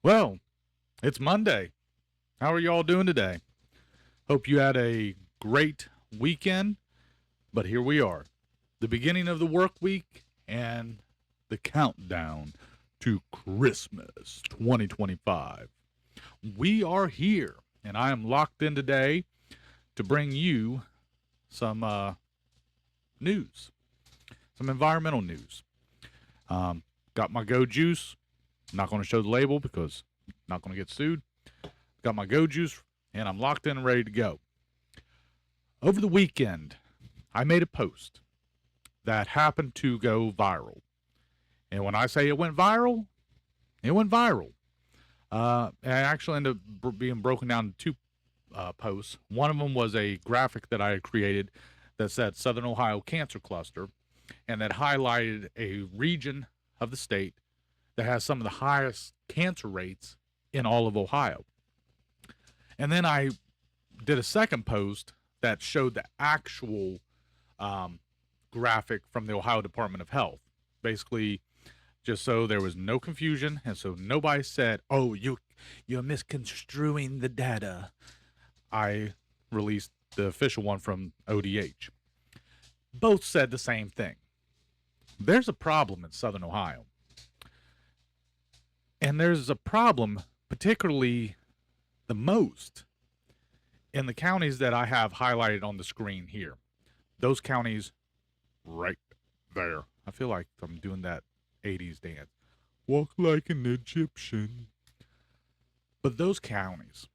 Well, it's Monday. How are y'all doing today? Hope you had a great weekend, but here we are, the beginning of the work week and the countdown to Christmas 2025. We are here, and I am locked in today to bring you some news, some environmental news. Got my Go Juice. I'm not going to show the label because I'm not going to get sued. Got my Go Juice, and I'm locked in and ready to go. Over the weekend, I made a post that happened to go viral. And when I say it went viral, it went viral. It actually ended up being broken down into two posts. One of them was a graphic that I had created that said Southern Ohio Cancer Cluster, and that highlighted a region of the state that has some of the highest cancer rates in all of Ohio. And then I did a second post that showed the actual graphic from the Ohio Department of Health. Basically, just so there was no confusion, and so nobody said, "Oh, you're misconstruing the data." I released the official one from ODH. Both said the same thing. There's a problem in Southern Ohio, and there's a problem, particularly the most, in the counties that I have highlighted on the screen here. Those counties right there. I feel like I'm doing that 80s dance. Walk like an Egyptian. But those counties.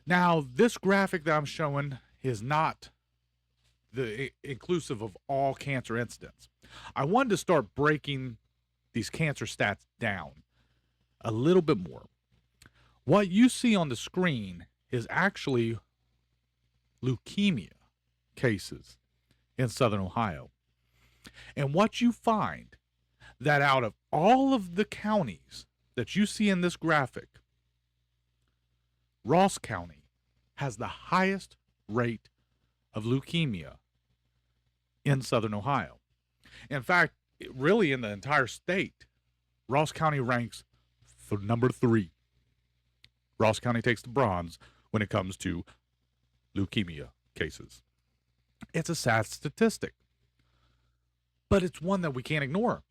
Now, this graphic that I'm showing is not the inclusive of all cancer incidents. I wanted to start breaking these cancer stats down a little bit more. What you see on the screen is actually leukemia cases in Southern Ohio. And what you find that out of all of the counties that you see in this graphic, Ross County has the highest rate of leukemia in Southern Ohio. In fact, really in the entire state, Ross County ranks for number 3. Ross County takes the bronze when it comes to leukemia cases. It's a sad statistic, but it's one that we can't ignore.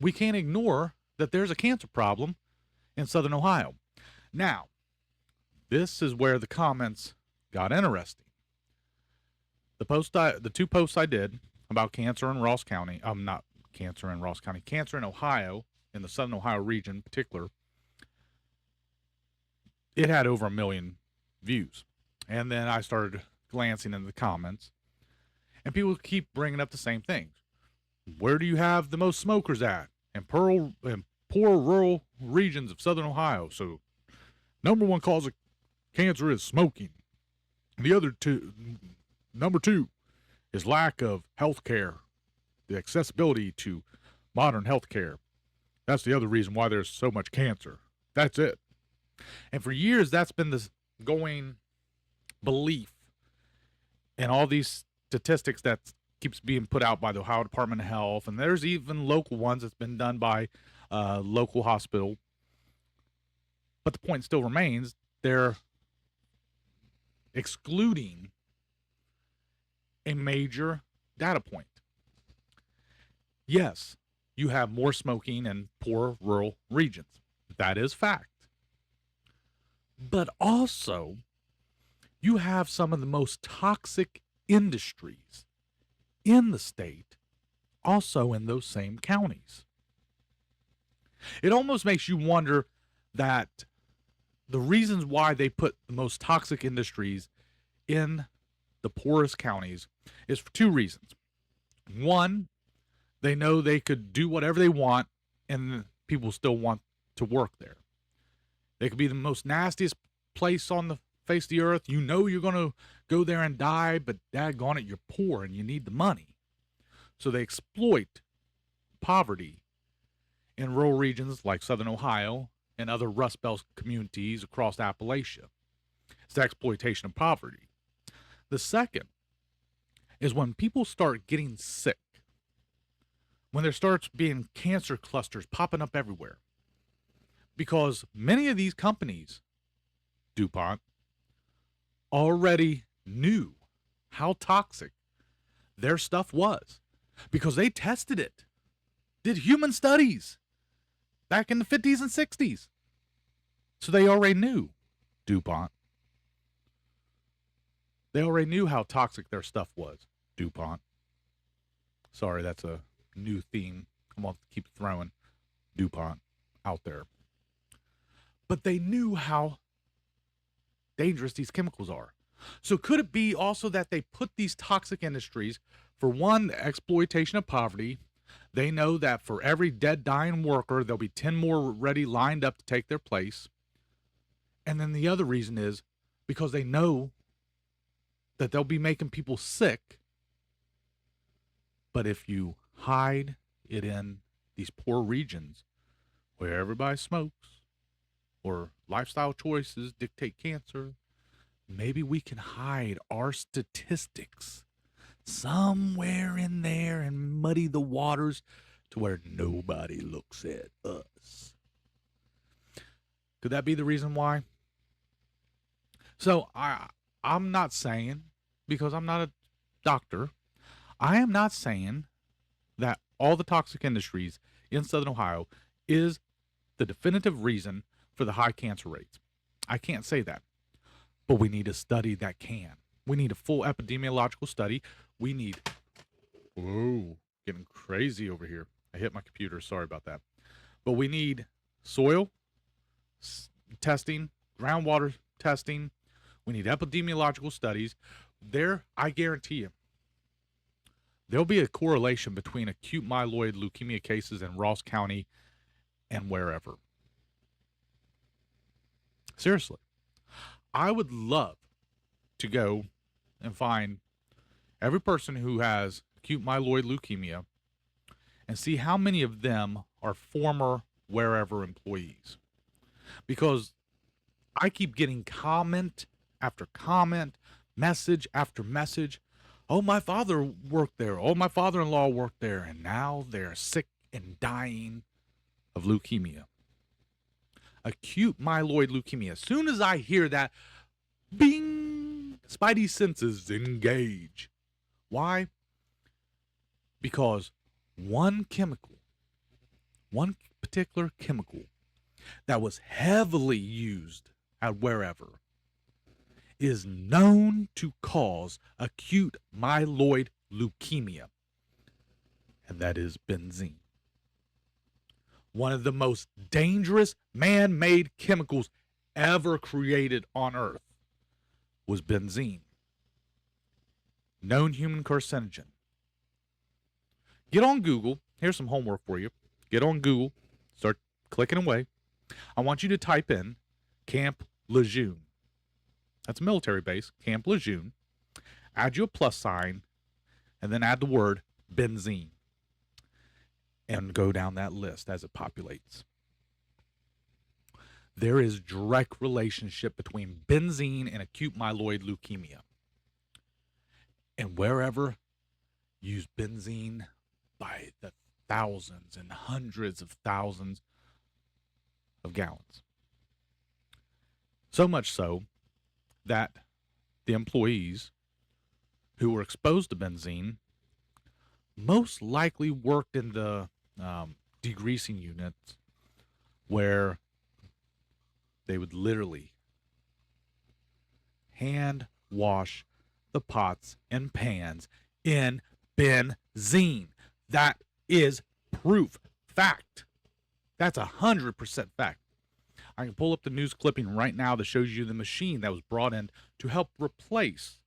We can't ignore that there's a cancer problem in Southern Ohio. Now, this is where the comments got interesting. The two posts I did about cancer in Ross County, not cancer in Ross County, cancer in Ohio, in the Southern Ohio region in particular, it had over 1 million views. And then I started glancing into the comments, and people keep bringing up the same things. Where do you have the most smokers at? In poor rural regions of Southern Ohio. So, number one cause of cancer is smoking. Number two, is lack of health care, the accessibility to modern health care. That's the other reason why there's so much cancer. That's it. And for years, that's been the going belief in all these statistics that keeps being put out by the Ohio Department of Health. And there's even local ones that's been done by local hospital. But the point still remains, they're excluding a major data point. Yes, you have more smoking in poor rural regions. That is fact. But also, you have some of the most toxic industries in the state also in those same counties. It almost makes you wonder that the reasons why they put the most toxic industries in the poorest counties is for two reasons. One, they know they could do whatever they want and people still want to work there. They could be the most nastiest place on the face of the earth. You know you're going to go there and die, but daggone it, you're poor and you need the money. So they exploit poverty in rural regions like Southern Ohio and other Rust Belt communities across Appalachia. It's the exploitation of poverty. The second is when people start getting sick, when there starts being cancer clusters popping up everywhere. Because many of these companies, DuPont, already knew how toxic their stuff was because they tested it, did human studies back in the 50s and 60s. So they already knew, DuPont. They already knew how toxic their stuff was, DuPont. Sorry, that's a new theme. I'm going to keep throwing DuPont out there. But they knew how dangerous these chemicals are. So could it be also that they put these toxic industries, for one, the exploitation of poverty? They know that for every dead, dying worker, there'll be 10 more ready lined up to take their place. And then the other reason is because they know that they'll be making people sick. But if you hide it in these poor regions where everybody smokes or lifestyle choices dictate cancer, maybe we can hide our statistics somewhere in there and muddy the waters to where nobody looks at us. Could that be the reason why? So I'm not saying, because I'm not a doctor, I am not saying that all the toxic industries in Southern Ohio is the definitive reason for the high cancer rates. I can't say that. But we need a study that can. We need a full epidemiological study. We need, whoa, getting crazy over here. I hit my computer. Sorry about that. But we need soil testing, groundwater testing. We need epidemiological studies. I guarantee you, there'll be a correlation between acute myeloid leukemia cases in Ross County and wherever. Seriously. I would love to go and find every person who has acute myeloid leukemia and see how many of them are former wherever employees. Because I keep getting comment after comment, message after message. Oh, my father worked there. Oh, my father-in-law worked there. And now they're sick and dying of leukemia. Acute myeloid leukemia. As soon as I hear that, bing, spidey senses engage. Why? Because one particular chemical that was heavily used at wherever is known to cause acute myeloid leukemia, and that is benzene. One of the most dangerous man-made chemicals ever created on Earth was benzene. Known human carcinogen. Get on Google. Here's some homework for you. Get on Google. Start clicking away. I want you to type in Camp Lejeune. That's a military base, Camp Lejeune. Add you a plus sign, and then add the word benzene. And go down that list as it populates. There is direct relationship between benzene and acute myeloid leukemia. And wherever use benzene by the thousands and hundreds of thousands of gallons. So much so that the employees who were exposed to benzene most likely worked in the degreasing units where they would literally hand wash the pots and pans in benzene. That is proof. Fact. That's 100% fact. I can pull up the news clipping right now that shows you the machine that was brought in to help replace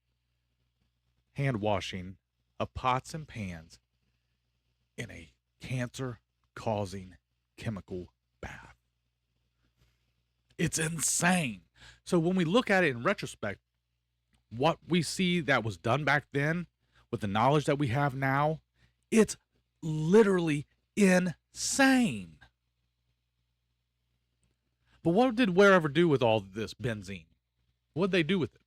hand washing of pots and pans in a cancer-causing chemical bath. It's insane. So when we look at it in retrospect, what we see that was done back then with the knowledge that we have now, it's literally insane. But what did Wherever do with all this benzene? What did they do with it?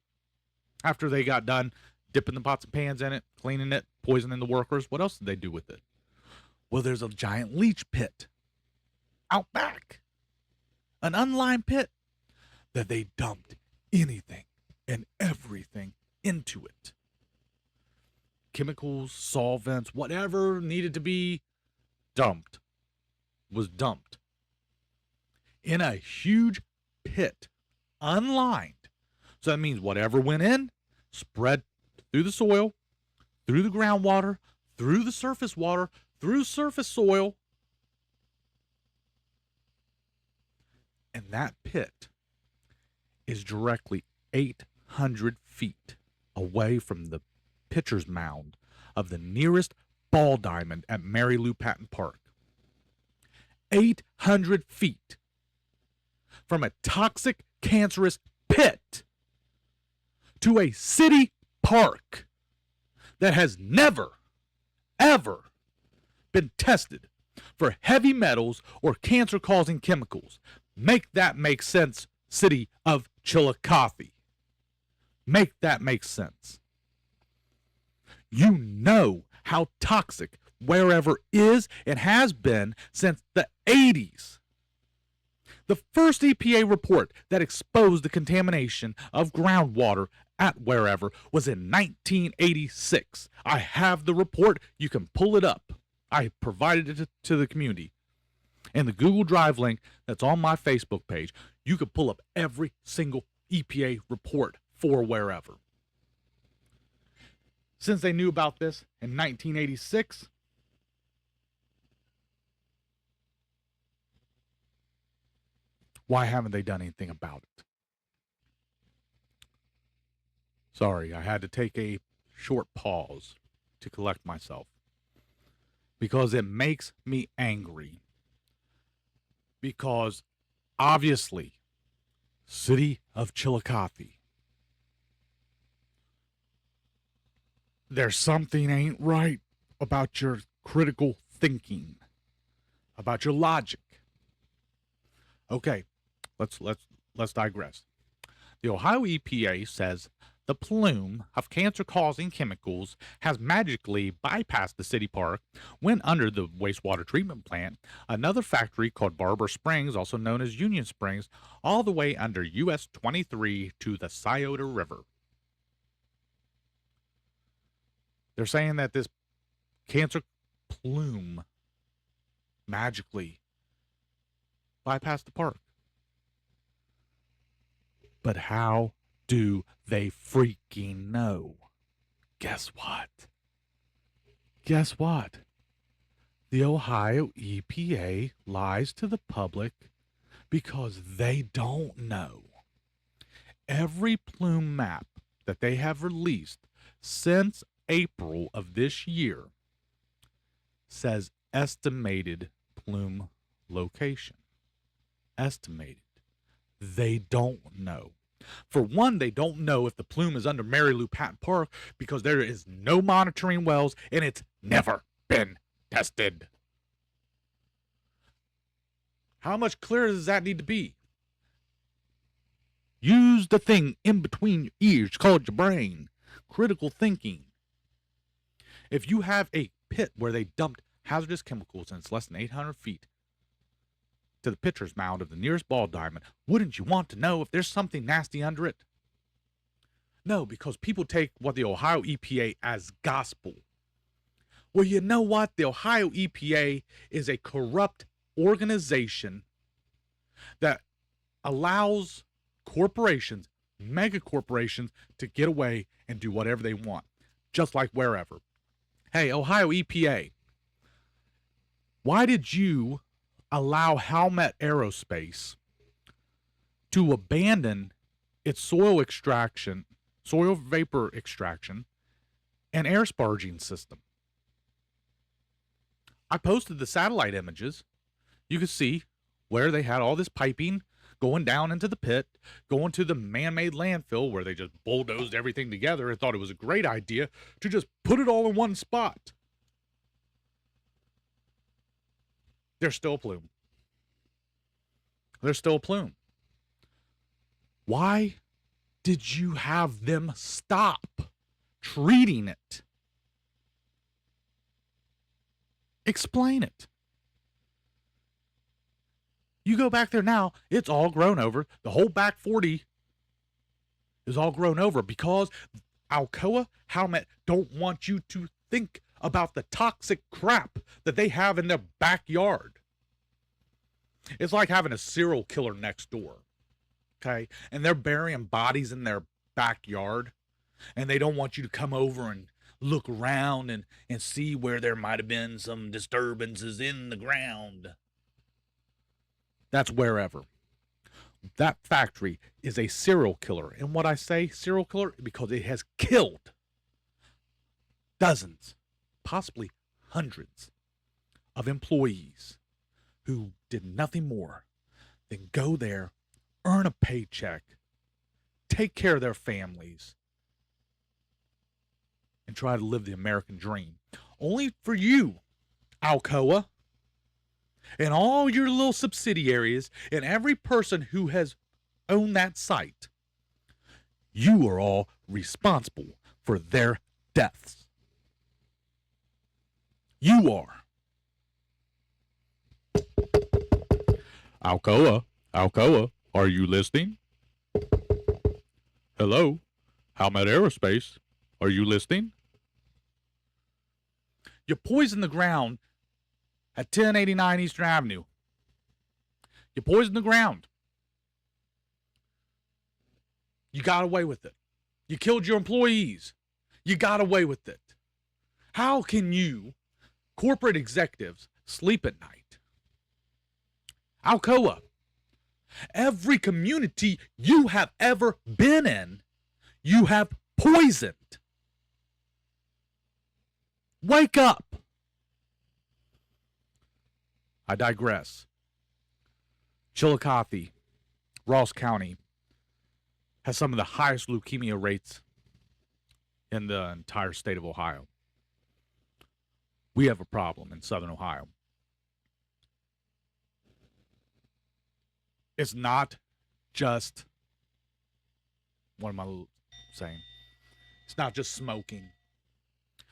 After they got done dipping the pots and pans in it, cleaning it, poisoning the workers, what else did they do with it? Well, there's a giant leach pit out back an unlined pit, that they dumped anything and everything into it. Chemicals, solvents, whatever needed to be dumped was dumped in a huge pit, unlined. So that means whatever went in, spread through the soil, through the groundwater, through the surface water, through surface soil. And that pit is directly 800 feet away from the pitcher's mound of the nearest ball diamond at Mary Lou Patton Park. 800 feet from a toxic, cancerous pit to a city park that has never, ever been tested for heavy metals or cancer-causing chemicals. Make that make sense, city of Chillicothe. Make that make sense. You know how toxic wherever is and has been since the 80s. The first EPA report that exposed the contamination of groundwater at wherever was in 1986. I have the report. You can pull it up. I provided it to the community. And the Google Drive link that's on my Facebook page, you can pull up every single EPA report for wherever. Since they knew about this in 1986, why haven't they done anything about it? Sorry, I had to take a short pause to collect myself because it makes me angry. Because obviously, city of Chillicothe, there's something ain't right about your critical thinking, about your logic. Okay, let's digress. The Ohio EPA says the plume of cancer-causing chemicals has magically bypassed the city park, went under the wastewater treatment plant, another factory called Barber Springs, also known as Union Springs, all the way under US 23 to the Scioto River. They're saying that this cancer plume magically bypassed the park. But how do they freaking know? Guess what? Guess what? The Ohio EPA lies to the public because they don't know. Every plume map that they have released since April of this year says estimated plume location. Estimated. They don't know. For one, they don't know if the plume is under Mary Lou Patton Park because there is no monitoring wells and it's never been tested. How much clearer does that need to be? Use the thing in between your ears called your brain. Critical thinking. If you have a pit where they dumped hazardous chemicals and it's less than 800 feet to the pitcher's mound of the nearest ball diamond, wouldn't you want to know if there's something nasty under it? No, because people take what the Ohio EPA as gospel. Well, you know what? The Ohio EPA is a corrupt organization that allows corporations, mega corporations, to get away and do whatever they want, just like wherever. Hey, Ohio EPA, why did you allow Howmet Aerospace to abandon its soil vapor extraction, and air sparging system? I posted the satellite images. You could see where they had all this piping going down into the pit, going to the man-made landfill where they just bulldozed everything together and thought it was a great idea to just put it all in one spot. There's still a plume. There's still a plume. Why did you have them stop treating it? Explain it. You go back there now, it's all grown over. The whole back 40 is all grown over because Alcoa Howmet don't want you to think about the toxic crap that they have in their backyard. It's like having a serial killer next door, okay? And they're burying bodies in their backyard, and they don't want you to come over and look around and see where there might have been some disturbances in the ground. That's wherever. That factory is a serial killer. And what I say serial killer, because it has killed dozens, possibly hundreds of employees who did nothing more than go there, earn a paycheck, take care of their families, and try to live the American dream. Only for you, Alcoa, and all your little subsidiaries, and every person who has owned that site, you are all responsible for their deaths. You are. Alcoa, are you listening? Hello, Howmet Aerospace, are you listening? You poisoned the ground at 1089 Eastern Avenue. You poisoned the ground. You got away with it. You killed your employees. You got away with it. How can you, corporate executives, sleep at night? Alcoa, every community you have ever been in, you have poisoned. Wake up. I digress. Chillicothe, Ross County, has some of the highest leukemia rates in the entire state of Ohio. We have a problem in Southern Ohio. It's not just, what am I saying? It's not just smoking.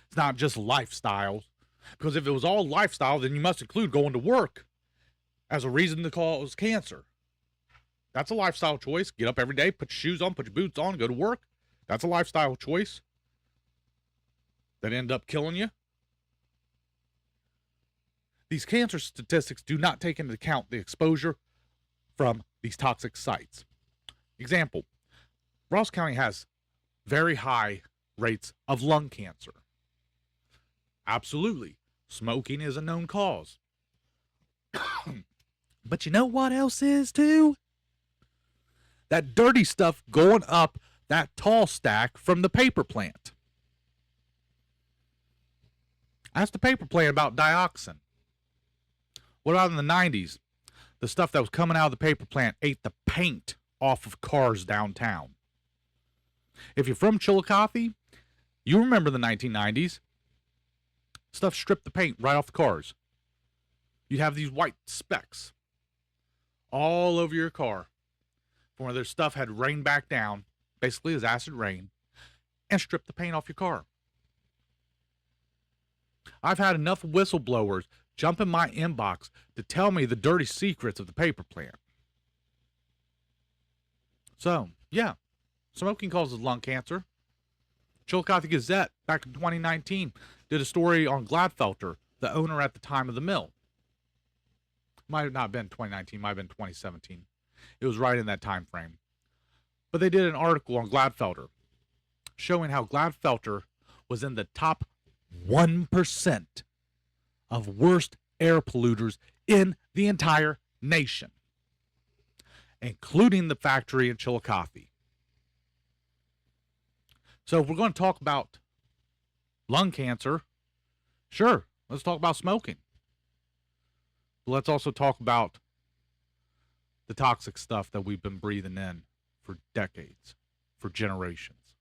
It's not just lifestyles. Because if it was all lifestyle, then you must include going to work as a reason to cause cancer. That's a lifestyle choice. Get up every day, put your shoes on, put your boots on, go to work. That's a lifestyle choice that end up killing you. These cancer statistics do not take into account the exposure from these toxic sites. Example, Ross County has very high rates of lung cancer. Absolutely. Smoking is a known cause. But you know what else is too? That dirty stuff going up that tall stack from the paper plant. Ask the paper plant about dioxin. What about in the 90s? The stuff that was coming out of the paper plant ate the paint off of cars downtown. If you're from Chillicothe, you remember the 1990s. Stuff stripped the paint right off the cars. You'd have these white specks all over your car from where their stuff had rained back down, basically as acid rain, and stripped the paint off your car. I've had enough whistleblowers jump in my inbox to tell me the dirty secrets of the paper plant. So, yeah, smoking causes lung cancer. Chillicothe Gazette, back in 2019, did a story on Gladfelter, the owner at the time of the mill. Might have not been 2019, might have been 2017. It was right in that time frame. But they did an article on Gladfelter showing how Gladfelter was in the top 1% of worst air polluters in the entire nation, including the factory in Chillicothe. So if we're going to talk about lung cancer, sure, let's talk about smoking. But let's also talk about the toxic stuff that we've been breathing in for decades, for generations.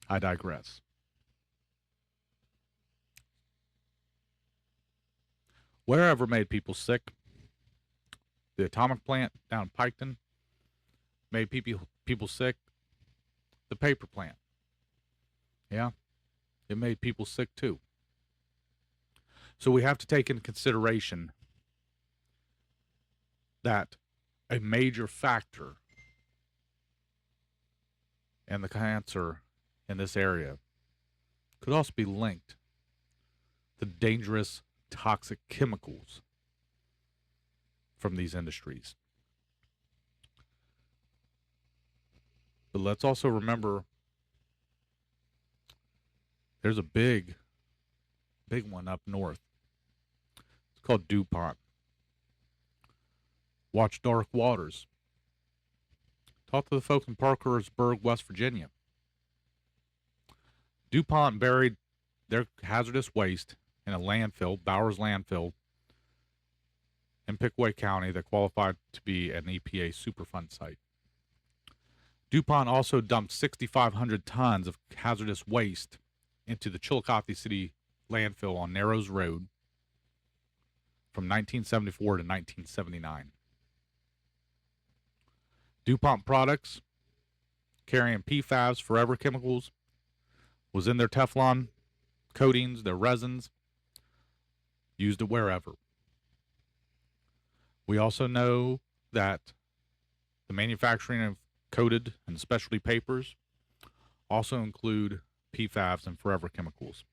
I digress. Wherever made people sick, the atomic plant down in Piketon made people sick. The paper plant, yeah, it made people sick too. So we have to take into consideration that a major factor in the cancer in this area could also be linked to dangerous toxic chemicals from these industries. But let's also remember there's a big one up north. It's called DuPont. Watch Dark Waters. Talk to the folks in Parkersburg, West Virginia. DuPont buried their hazardous waste in a landfill, Bowers Landfill, in Pickaway County that qualified to be an EPA Superfund site. DuPont also dumped 6,500 tons of hazardous waste into the Chillicothe City landfill on Narrows Road from 1974 to 1979. DuPont products carrying PFAS, forever chemicals, was in their Teflon coatings, their resins, used it wherever. We also know that the manufacturing of coated and specialty papers also include PFAS and forever chemicals.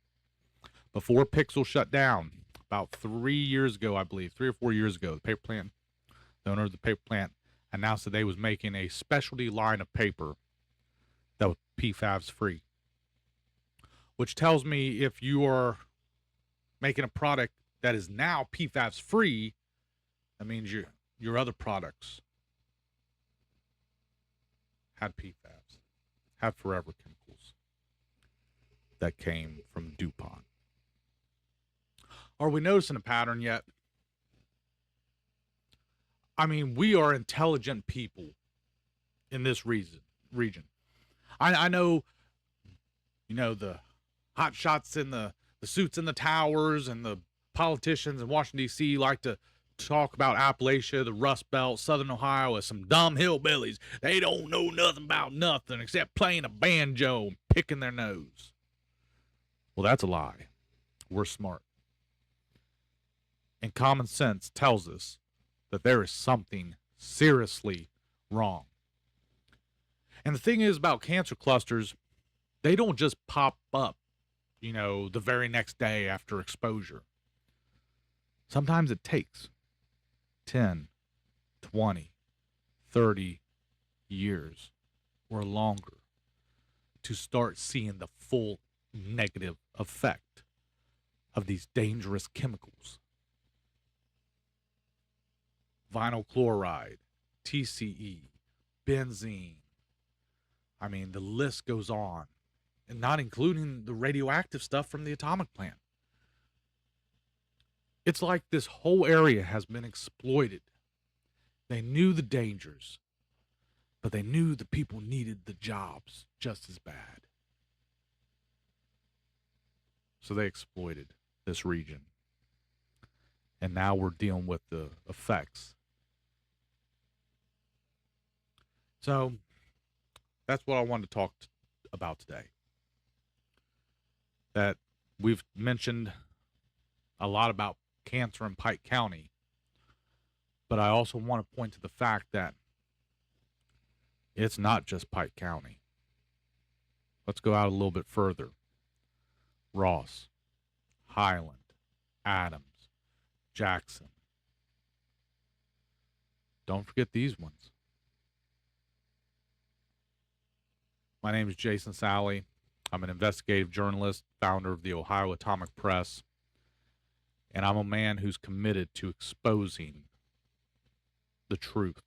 Before Pixel shut down, about 3 years ago, I believe, 3 or 4 years ago, the paper plant, the owner of the paper plant, announced that they was making a specialty line of paper that was PFAS free. Which tells me if you are making a product that is now PFAS free, that means your other products had PFAS, had forever chemicals that came from DuPont. Are we noticing a pattern yet? I mean, we are intelligent people in this region. I know, the hot shots in the suits in the towers and the politicians in Washington, D.C. like to talk about Appalachia, the Rust Belt, Southern Ohio as some dumb hillbillies. They don't know nothing about nothing except playing a banjo and picking their nose. Well, that's a lie. We're smart. And common sense tells us that there is something seriously wrong. And the thing is about cancer clusters, they don't just pop up, the very next day after exposure. Sometimes it takes 10, 20, 30 years or longer to start seeing the full negative effect of these dangerous chemicals. Vinyl chloride, TCE, benzene. I mean, the list goes on, and not including the radioactive stuff from the atomic plant. It's like this whole area has been exploited. They knew the dangers, but they knew the people needed the jobs just as bad. So they exploited this region. And now we're dealing with the effects. So that's what I wanted to talk about today. That we've mentioned a lot about cancer in Pike County, but I also want to point to the fact that it's not just Pike County. Let's go out a little bit further. Ross, Highland, Adams, Jackson. Don't forget these ones. My name is Jason Sally. I'm an investigative journalist, founder of the Ohio Atomic Press, and I'm a man who's committed to exposing the truth,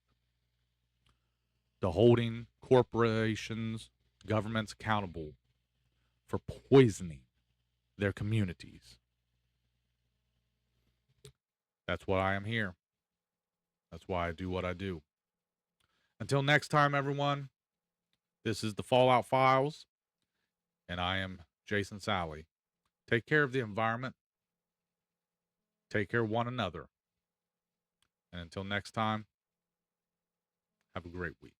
to holding corporations, governments accountable for poisoning their communities. That's why I am here. That's why I do what I do. Until next time, everyone, this is the Fallout Files, and I am Jason Sally. Take care of the environment. Take care of one another. And until next time, have a great week.